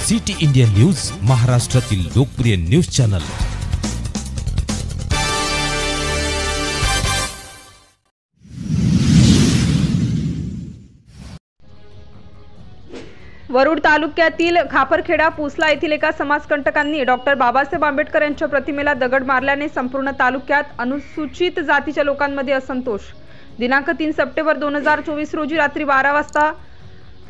City India news, महाराष्ट्रातील लोकप्रिय news channel. Warud तालुक्यातील खापरखेडा पुसला येथील एका समाजकंटकांनी डॉक्टर बाबासाहेब आंबेडकर यांच्या प्रतिमेला दगड मारल्याने संपूर्ण तालुक्यात अनुसूचित जातीच्या लोकांमध्ये असंतोष। दिनांक 3 सप्टेंबर 2024 रोजी रात्री 12 वाजता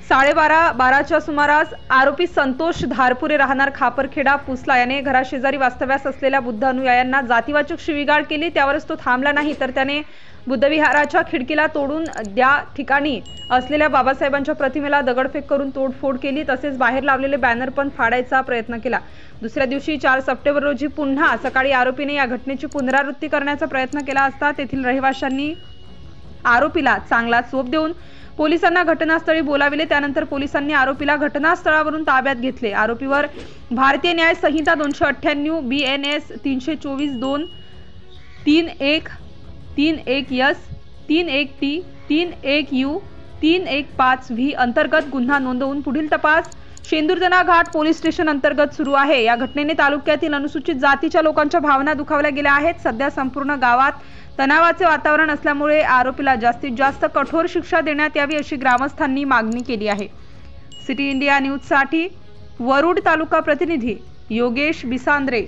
12:30च्या सुमारास आरोपी संतोष धारपुरे राहणार खापरखेडा पुसला याने घराशेजारी वास्तव्यास असलेल्या बुद्ध अनुयायांना जातीवाचक शिवीगाळ केली। त्यावरच तो थांबला नाही तर त्याने बुद्धविहाराच्या खिडकीला तोडून त्या ठिकाणी असलेल्या बाबासाहेबांच्या प्रतिमेला दगडफेक करून तोडफोड केली। तसेच बाहेर लावलेले बॅनर पण फाडायचा प्रयत्न केला। दुसऱ्या दिवशी 4 सप्टेंबर रोजी पुन्हा सकाळी आरोपीने या घटनेची पुनरावृत्ती करण्याचा प्रयत्न केला असता तेथील रहिवाशांनी आरोपीला चांगला चोप देऊन पोलिसांना घटनास्थळी बोलाविले। त्यानंतर पोलिसांनी आरोपीला घटनास्थळावरून ताब्यात घेतले। आरोपीवर भारतीय न्याय संहिता 298 BNS 324(2), 31 31S 31T 31U 315V अंतर्गत गुन्हा नोंदवून पुढील तपास शेंदूरजना घाट पोलीस स्टेशन अंतर्गत सुरू आहे। या घटनेने तालुक्यातील अनुसूचित जातीच्या लोकांच्या भावना दुखावल्या गेल्या आहेत। सध्या संपूर्ण गावात तणावाचे वातावरण असल्यामुळे आरोपीला जास्तीत जास्त कठोर शिक्षा देण्यात यावी अशी ग्रामस्थांनी मागणी केली आहे। सिटी इंडिया न्यूज साठी वरुड तालुका प्रतिनिधी योगेश बिसांद्रे।